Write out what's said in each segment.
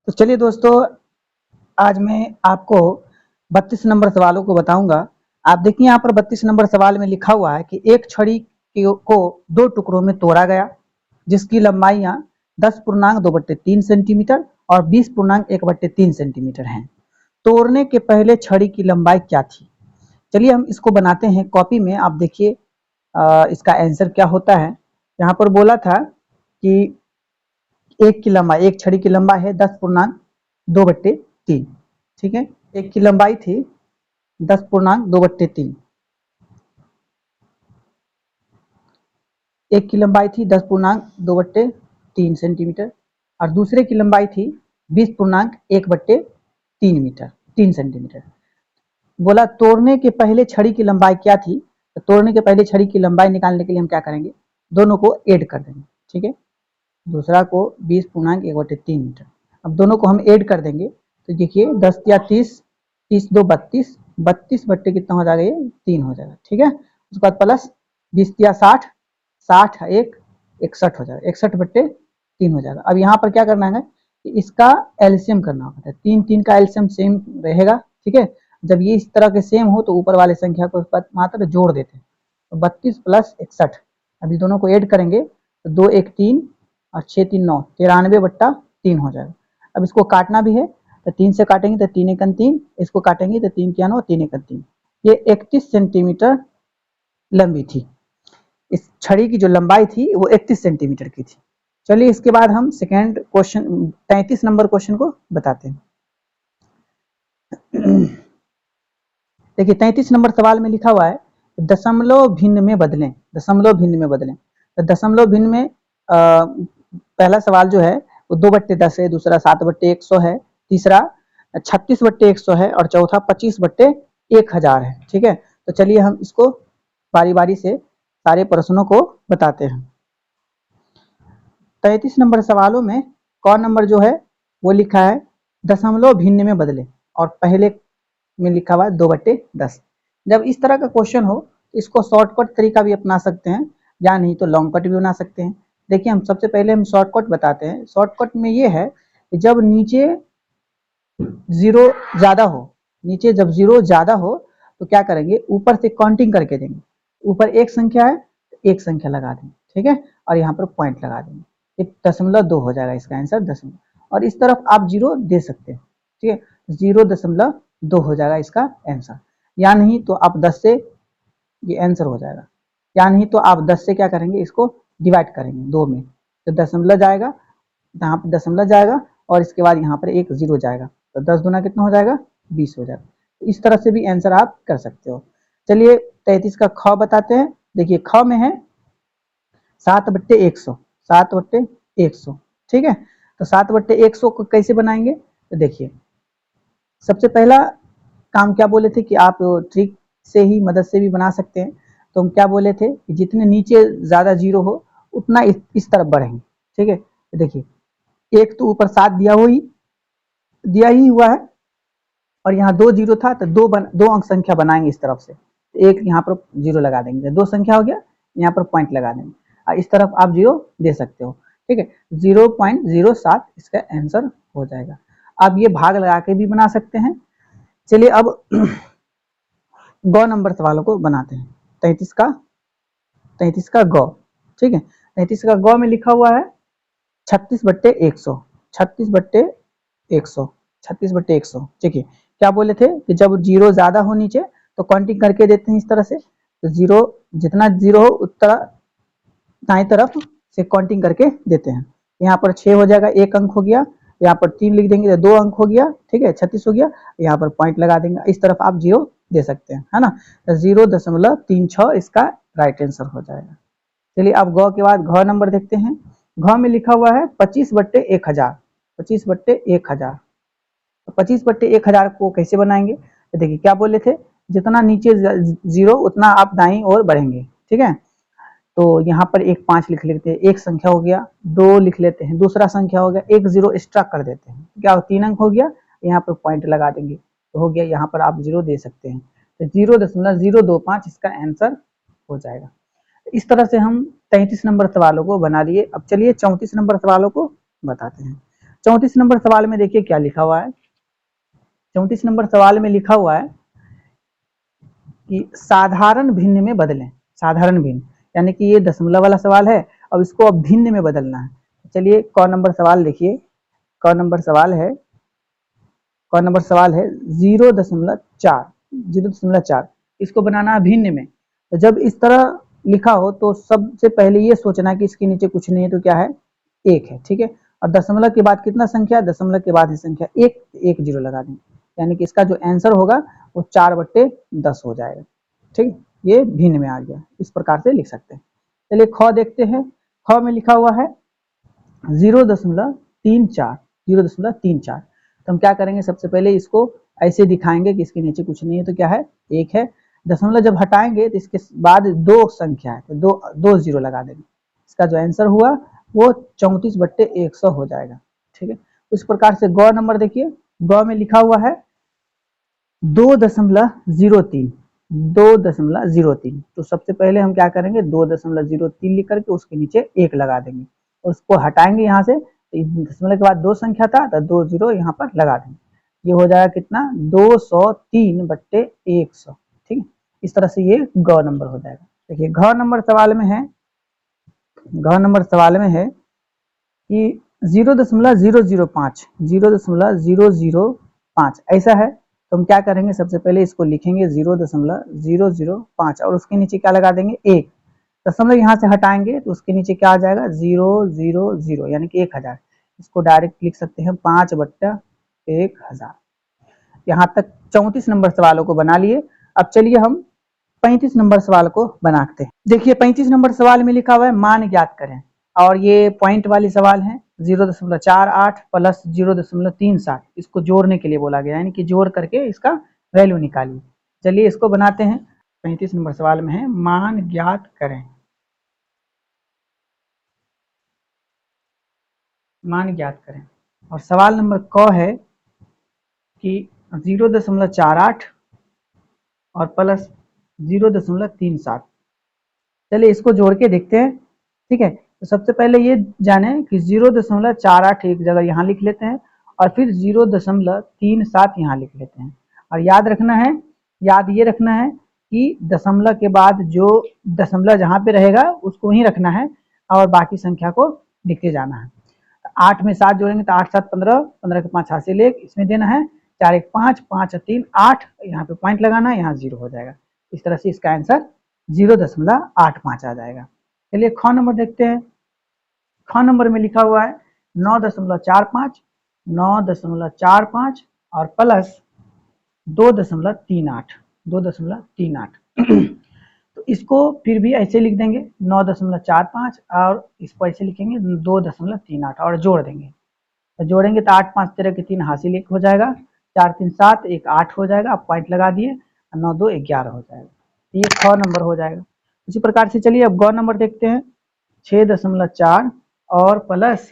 तो चलिए दोस्तों, आज मैं आपको 32 नंबर सवालों को बताऊंगा। आप देखिए यहाँ पर 32 नंबर सवाल में लिखा हुआ है कि एक छड़ी को दो टुकड़ों में तोड़ा गया, जिसकी लंबाइयां 10.2/3 सेंटीमीटर और 20.1/3 सेंटीमीटर हैं। तोड़ने के पहले छड़ी की लंबाई क्या थी? चलिए हम इसको बनाते हैं कॉपी में। आप देखिए इसका आंसर क्या होता है। यहाँ पर बोला था कि एक छड़ी की लंबाई है 10.2/3। ठीक है, एक की लंबाई थी 10.2/3। एक की लंबाई थी 10.2/3 सेंटीमीटर और दूसरे की लंबाई थी 20.1/3 मीटर 3 सेंटीमीटर। बोला तोड़ने के पहले छड़ी की लंबाई क्या थी? तो तोड़ने के पहले छड़ी की लंबाई निकालने के लिए हम क्या करेंगे, दोनों को ऐड कर देंगे। ठीक है, दूसरा को 20.1/3 मीटर। अब दोनों को हम ऐड कर देंगे तो देखिए 10 या 30, 30 2 32, 32 बट्टे कितना हो जाएगा, ये 3 हो जाएगा। ठीक है, उसके बाद प्लस 20 या 60, 60 1 61 हो जाएगा, 61/3 हो जाएगा। अब यहाँ पर क्या करना है कि इसका एलसीएम करना होता है। 3 3 का एलसीएम सेम रहेगा। ठीक है, जब ये इस तरह के सेम हो तो ऊपर वाले संख्या को मात्र जोड़ देते हैं। तो 32 + 61, अभी दोनों को ऐड करेंगे तो 2 1 3 और 6 3 9, 93/3 हो जाएगा। अब इसको काटना भी है तो 3 से काटेंगे तो 3 1 3, इसको काटेंगे तो 3 क्या 9, 3 1 3। ये 31 सेंटीमीटर लंबी थी। इस छड़ी की जो लंबाई थी वो 31 सेंटीमीटर की थी। चलिए इसके बाद हम सेकेंड क्वेश्चन 33 नंबर क्वेश्चन को बताते हैं। देखिए 33 नंबर सवाल में लिखा हुआ है दशमलव भिन्न में बदलें। दशमलव भिन्न में बदलें तो दशमलव भिन्न में पहला सवाल जो है वो 2/10 है, दूसरा 7/100 है, तीसरा 36/100 है और चौथा 25/1000 है। ठीक है, तो चलिए हम इसको बारी बारी से सारे प्रश्नों को बताते हैं। 33 नंबर सवालों में क नंबर जो है वो लिखा है दशमलव भिन्न में बदले और पहले में लिखा हुआ है 2/10। जब इस तरह का क्वेश्चन हो तो इसको शॉर्टकट तरीका भी अपना सकते हैं या नहीं तो लॉन्ग कट भी बना सकते हैं। देखिए हम सबसे पहले हम शॉर्टकट बताते हैं। शॉर्टकट में ये है कि जब नीचे जीरो ज्यादा हो, नीचे जब जीरो ज्यादा हो तो क्या करेंगे, ऊपर से काउंटिंग करके देंगे। ऊपर एक संख्या है तो एक संख्या लगा देंगे। ठीक है, और यहाँ पर पॉइंट लगा देंगे, 1.2 हो जाएगा इसका आंसर 10। और इस तरफ आप जीरो दे सकते हैं। ठीक है, 0.2 हो जाएगा इसका आंसर। या नहीं तो आप 10 से ये आंसर हो जाएगा। या नहीं तो आप 10 से क्या करेंगे, इसको डिवाइड करेंगे 2 में तो दशमलव जाएगा, यहाँ पर दशमलव जाएगा और इसके बाद यहाँ पर एक जीरो जाएगा तो 10 दूना कितना हो जाएगा, 20 हो जाएगा। इस तरह से भी आंसर आप कर सकते हो। चलिए 33 का ख बताते हैं। देखिए ख में है 7/100, 7/100। ठीक है, तो 7/100 को कैसे बनाएंगे, तो देखिए सबसे पहला काम क्या बोले थे कि आप ट्रिक से ही मदद से भी बना सकते हैं। तो हम क्या बोले थे कि जितने नीचे ज्यादा जीरो हो उतना इस तरफ बढ़ेंगे। ठीक है, तो देखिए एक तो ऊपर 7 दिया ही हुआ है और यहाँ 2 जीरो था तो दो अंक संख्या बनाएंगे इस तरफ से। तो एक यहाँ पर जीरो लगा देंगे, 2 संख्या हो गया, यहाँ पर पॉइंट लगा देंगे और इस तरफ आप जीरो दे सकते हो। ठीक है, 0.07 इसका आंसर हो जाएगा। आप ये भाग लगा के भी बना सकते हैं। चलिए अब ग नंबर सवालों को बनाते हैं। 33 का ग। ठीक है, 33 का ग में लिखा हुआ है 36/100, 36/100, 36/100। ठीक है, क्या बोले थे कि जब जीरो ज्यादा हो नीचे तो काउंटिंग करके देते हैं इस तरह से। तो जीरो जितना जीरो हो उतना दाएं तरफ से काउंटिंग करके देते हैं। यहाँ पर 6 हो जाएगा, एक अंक हो गया, यहाँ पर 3 लिख देंगे तो 2 अंक हो गया। ठीक है, 36 हो गया, यहाँ पर पॉइंट लगा देंगे, इस तरफ आप जीरो दे सकते हैं, है ना। तो 0.36 इसका राइट आंसर हो जाएगा। चलिए अब ग के बाद घ नंबर देखते हैं। घ में लिखा हुआ है 25/1000, 25/1000। 25/1000 को कैसे बनाएंगे, तो देखिए क्या बोले थे, जितना नीचे जीरो उतना आप दाईं ओर बढ़ेंगे। ठीक है, तो यहाँ पर एक 5 लिख लेते हैं, एक संख्या हो गया, 2 लिख लेते हैं, दूसरा संख्या हो गया, एक जीरो एक्स्ट्रा कर देते हैं, क्या 3 अंक हो गया, यहाँ पर पॉइंट लगा देंगे तो हो गया। यहाँ पर आप जीरो दे सकते हैं तो 0.025 इसका आंसर हो जाएगा। इस तरह से हम 33 नंबर सवालों को बना लिए। अब चलिए 34 नंबर सवालों को बताते हैं। 34 नंबर सवाल में देखिए क्या लिखा हुआ है। 34 नंबर सवाल में लिखा हुआ है कि साधारण भिन्न में बदलें। साधारण भिन्न यानी कि ये दशमलव वाला सवाल है, अब इसको अब भिन्न में बदलना है। चलिए क नंबर सवाल देखिए, क नंबर सवाल है, क नंबर सवाल है 0.4, 0.4 इसको बनाना है भिन्न में। तो जब इस तरह लिखा हो तो सबसे पहले ये सोचना कि इसके नीचे कुछ नहीं है तो क्या है, एक है, ठीक है। और दशमलव के बाद कितना संख्या, दशमलव के बाद है संख्या एक, एक जीरो लगा देंगे, यानी कि इसका जो आंसर होगा वो 4/10 हो जाएगा, ठीक। ये भिन्न में आ गया, इस प्रकार से लिख सकते हैं। चलिए ख देखते हैं, ख में लिखा हुआ है 0.34, 0.34। तो हम क्या करेंगे, सबसे पहले इसको ऐसे दिखाएंगे कि इसके नीचे कुछ नहीं है तो क्या है, एक है। दशमलव जब हटाएंगे तो इसके बाद दो संख्या है तो दो जीरो लगा देंगे, इसका जो आंसर हुआ वो 34/100 हो जाएगा, ठीक है। उस प्रकार से ग नंबर देखिए, ग में लिखा हुआ है 2.03, 2.03। तो सबसे पहले हम क्या करेंगे, 2.03 लिख करके उसके नीचे एक लगा देंगे, उसको हटाएंगे यहाँ से, दशमलव के बाद दो संख्या था तो दो जीरो यहाँ पर लगा देंगे। ये हो जाएगा कितना, 203/100, ठीक है। इस तरह से ये ग नंबर हो जाएगा। देखिए घ नंबर सवाल में है, घ नंबर सवाल में है कि 0.005, 0.005 ऐसा है। तो हम क्या करेंगे, सबसे पहले इसको लिखेंगे 0.005 और उसके नीचे क्या लगा देंगे, एक। दशमलव यहाँ से हटाएंगे तो उसके नीचे क्या आ जाएगा, 000 यानी कि 1000। इसको डायरेक्ट लिख सकते हैं 5/1000। यहाँ तक 34 नंबर सवालों को बना लिए। अब चलिए हम 35 नंबर सवाल को बनाते हैं। देखिए 35 नंबर सवाल में लिखा हुआ है मान ज्ञात करें, और ये पॉइंट वाली सवाल है। 0.48 प्लस 0.37 इसको जोड़ने के लिए बोला गया, यानी कि जोड़ करके इसका वैल्यू निकालिए। चलिए इसको बनाते हैं। 35 नंबर सवाल में है मान ज्ञात करें, मान ज्ञात करें। और सवाल नंबर क है कि 0.48 और प्लस 0.37। चलिए इसको जोड़ के देखते हैं, ठीक है। तो सबसे पहले ये जाने कि 0.48 एक जगह यहाँ लिख लेते हैं और फिर 0.37 यहाँ लिख लेते हैं। और याद रखना है, याद ये रखना है कि दशमलव के बाद जो दशमलव जहाँ पे रहेगा उसको ही रखना है और बाकी संख्या को लिखते जाना है। 8 में 7 जोड़ेंगे तो 8 7 15, 15 के 5 हासिल 1, इसमें देना है 4 1 5, 5 3 8, यहाँ पे पॉइंट लगाना है, यहाँ जीरो हो जाएगा। इस तरह से इसका आंसर 0.85 आ जाएगा। चलिए ख नंबर देखते हैं। ख नंबर में लिखा हुआ है 9.45, 9.45 और प्लस 2.38, 2.38। तो इसको फिर भी ऐसे लिख देंगे 9.45 और इसको ऐसे लिखेंगे 2.38 और जोड़ देंगे। तो जोड़ेंगे तो 8 5 13 के 3 हासिल 1 हो जाएगा, 4 3 7 1 8 हो जाएगा। आप पॉइंट लगा दिए, 9 2 11 हो जाएगा। ये ख नंबर हो जाएगा। इसी प्रकार से चलिए अब ग नंबर देखते हैं। 6.4 और प्लस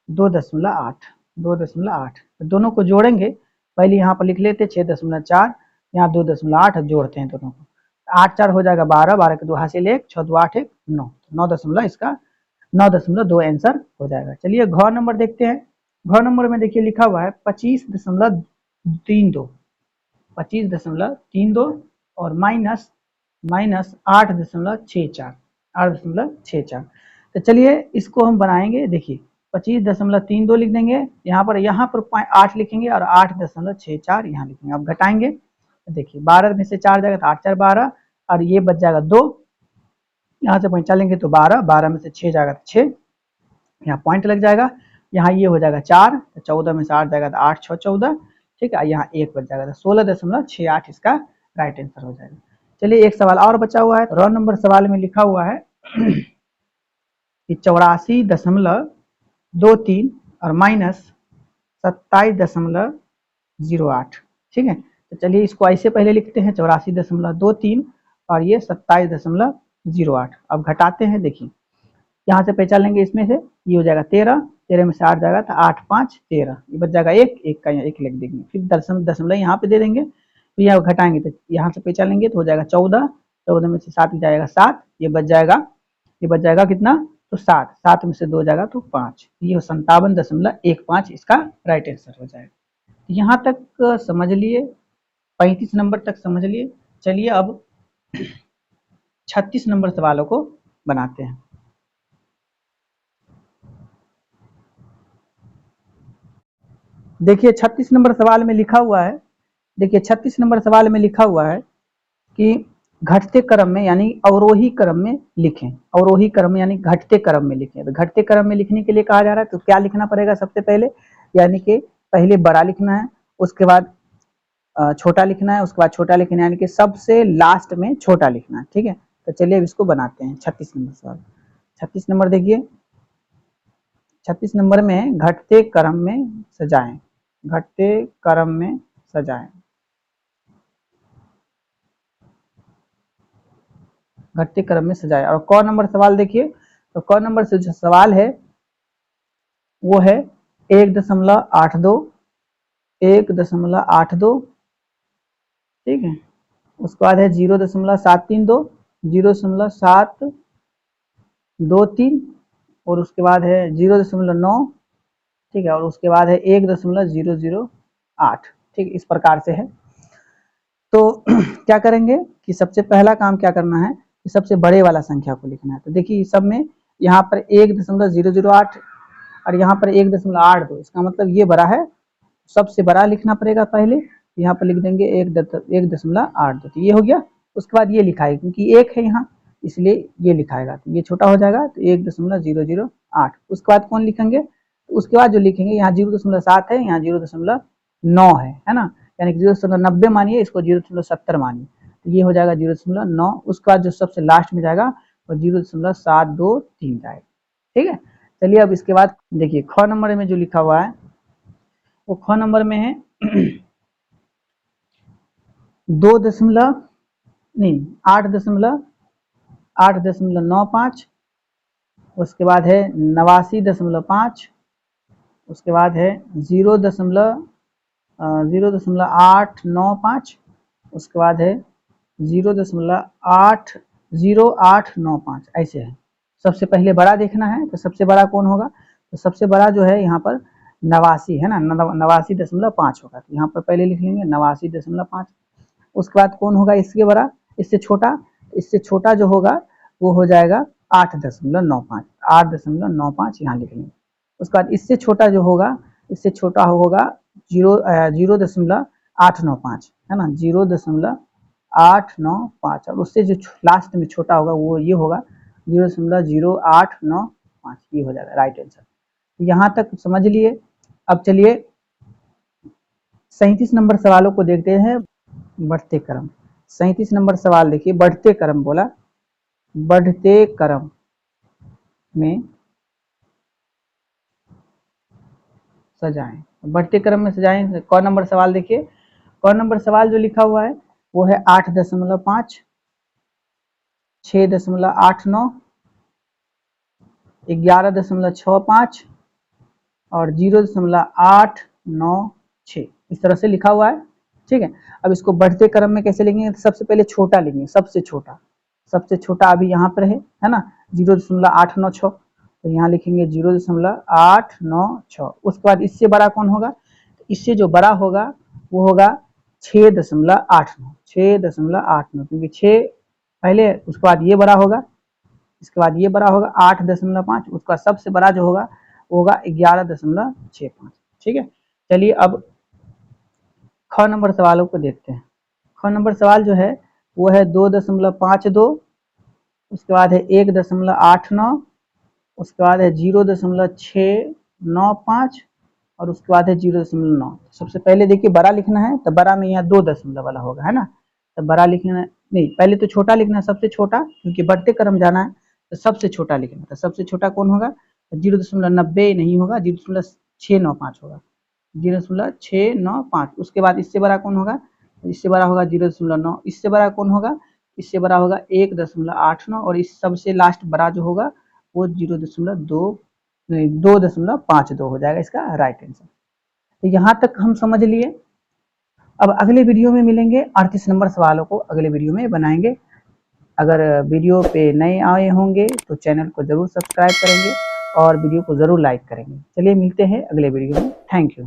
2.8, 2.8 दोनों को जोड़ेंगे। पहले यहाँ पर लिख लेते 6.4, यहाँ 2.8 जोड़ते हैं दोनों को। 8 4 हो जाएगा 12, 12 के 2 हासिल 1, 6 2 8 1 9, 9 इसका 9.2 आंसर हो जाएगा। चलिए घ नंबर देखते हैं। घ नंबर में देखिए लिखा हुआ है 25.32, 25.32 और माइनस 8.64, 8.64। तो चलिए इसको हम बनाएंगे। देखिए 25.32 लिख देंगे, यहाँ पर 8 लिखेंगे और 8.64 यहाँ लिखेंगे। अब घटाएंगे तो देखिए 12 में से 4 जाएगा तो 8 4 12 और ये बच जाएगा 2, यहाँ से पॉइंट चलेंगे तो 12, 12 में से 6 जाएगा तो 6, यहाँ पॉइंट लग जाएगा। यहाँ ये हो जाएगा 4, तो 14 में से 8 जाएगा तो 8 6 14, ठीक है। यहाँ 1 बच जाएगा तो 16.68 इसका राइट आंसर हो जाएगा। चलिए एक सवाल और बचा हुआ है। रॉ नंबर सवाल में लिखा हुआ है कि 84.23 और माइनस 27.08, ठीक है। तो चलिए इसको ऐसे पहले लिखते हैं 84.23 और ये 27.08। अब घटाते हैं, देखिए यहाँ से पहचान लेंगे, इसमें से ये हो जाएगा 13, 13 में से 8 जाएगा तो 8 5 13, ये बच जाएगा 1, 1 का यहाँ 1 लिख देंगे। फिर दशमलव यहाँ पे दे देंगे, तो यहाँ घटाएंगे तो यहाँ से पहचान लेंगे तो हो जाएगा 14, 14 में से 7 जाएगा 7, ये बच जाएगा कितना, तो 7, 7 में से 2 जाएगा तो 5, ये 57.15 इसका राइट आंसर हो जाएगा। यहाँ तक समझ लिए, 35 नंबर तक समझ लिए। चलिए अब 36 नंबर सवालों को बनाते हैं। देखिए 36 नंबर सवाल में लिखा हुआ है, देखिए 36 नंबर सवाल में लिखा हुआ है कि घटते क्रम में यानी अवरोही क्रम में लिखें, अवरोही क्रम में यानी घटते क्रम में लिखें। तो घटते क्रम में लिखने के लिए कहा जा रहा है तो क्या लिखना पड़ेगा सबसे पहले, यानी कि पहले बड़ा लिखना है, उसके बाद छोटा लिखना है, उसके बाद छोटा लिखना है, यानी कि सबसे लास्ट में छोटा लिखना है। ठीक है, तो चलिए अब इसको बनाते हैं 36 नंबर सवाल। 36 नंबर देखिए, 36 नंबर में घटते क्रम में सजाएं, घटते क्रम में सजाएं, घटते क्रम में सजाएं। और क नंबर सवाल देखिए, तो क नंबर से जो सवाल है वो है 1.82, 1.82, ठीक है। उसके बाद है 0.732, 0.723 और उसके बाद है 0.9, ठीक है, और उसके बाद है 1.008, ठीक, इस प्रकार से है। तो क्या करेंगे कि सबसे पहला काम क्या करना है कि सबसे बड़े वाला संख्या को लिखना है। तो देखिए सब में यहाँ पर 1.008 और यहाँ पर 1.82, इसका मतलब ये बड़ा है, सबसे बड़ा लिखना पड़ेगा पहले। यहाँ पर लिख देंगे 1.82, तो ये हो गया। उसके बाद ये लिखाएगा क्योंकि 1 है यहाँ, इसलिए ये लिखाएगा, तो ये छोटा हो जाएगा, तो 1.008। उसके बाद कौन लिखेंगे, तो उसके बाद जो लिखेंगे यहाँ 0.7 है, यहाँ 0.9 है ना, यानी कि 0.90 मानिए, इसको 0.70 मानिए, तो ये हो जाएगा 0.9। उसके बाद जो सबसे लास्ट में जाएगा वो 0.723 जाएगा। ठीक है, चलिए अब इसके बाद देखिए ख नंबर में जो लिखा हुआ है वो ख नंबर में है 8.95, उसके बाद है 89.5, उसके बाद है 0.895, उसके बाद है 0.80895, ऐसे है। सबसे पहले बड़ा देखना है, तो सबसे बड़ा कौन होगा, तो सबसे बड़ा जो है यहाँ पर 89 है ना, 89.5 होगा, तो यहाँ पर पहले लिख लेंगे 89.5। उसके बाद कौन होगा इसके बड़ा, इससे छोटा, इससे छोटा जो होगा वो हो जाएगा 8.95, 8.95 यहाँ लिख लेंगे। उसके बाद इससे छोटा जो होगा, इससे छोटा होगा 0.895 है ना, 0.895, और उससे जो लास्ट में छोटा होगा वो ये होगा 0.0895, ये हो जाएगा राइट आंसर। यहाँ तक समझ लिए। अब चलिए 37 नंबर सवालों को देखते हैं, बढ़ते क्रम। 37 नंबर सवाल देखिए, बढ़ते क्रम बोला, बढ़ते क्रम में सजाएं, बढ़ते क्रम में सजाएं। क नंबर सवाल देखिए, क नंबर सवाल जो लिखा हुआ है वो है 8.5, 6.89, 11.65 और 0.896, इस तरह से लिखा हुआ है। ठीक है, अब इसको बढ़ते क्रम में कैसे लिखेंगे, सबसे पहले छोटा लिखेंगे, सबसे छोटा, सबसे छोटा अभी यहाँ पर है ना 0.896, तो यहाँ लिखेंगे 0.896। उसके बाद इससे बड़ा कौन होगा, इससे जो बड़ा होगा वो होगा 6.89, 6.89, क्योंकि 6 पहले, उसके बाद ये बड़ा होगा, इसके बाद ये बड़ा होगा 8.5, उसका सबसे बड़ा जो होगा वो होगा 11.65। ठीक है, चलिए अब ख नंबर सवालों को देखते हैं। ख नंबर सवाल जो है वो है 2.52, उसके बाद है 1.89, उसके बाद है 0.695 और उसके बाद है 0.9। सबसे पहले देखिए बड़ा लिखना है, तो बड़ा में यहाँ 2 दशमलव वाला होगा है ना, तो बड़ा लिखना नहीं, पहले तो छोटा लिखना है, सबसे छोटा, क्योंकि बढ़ते क्रम जाना है तो सबसे छोटा लिखना है। तो सबसे छोटा कौन होगा, 0.90 नहीं होगा, 0.695 होगा, 0.695। उसके बाद इससे बड़ा कौन होगा, इससे बड़ा होगा 0.9, इससे बड़ा कौन होगा, इससे बड़ा होगा 1.89, और इस सबसे लास्ट बड़ा जो होगा वो 2.52 हो जाएगा इसका राइट आंसर। तो यहाँ तक हम समझ लिए। अब अगले वीडियो में मिलेंगे, 38 नंबर सवालों को अगले वीडियो में बनाएंगे। अगर वीडियो पे नए आए होंगे तो चैनल को ज़रूर सब्सक्राइब करेंगे और वीडियो को ज़रूर लाइक करेंगे। चलिए मिलते हैं अगले वीडियो में। Thank you.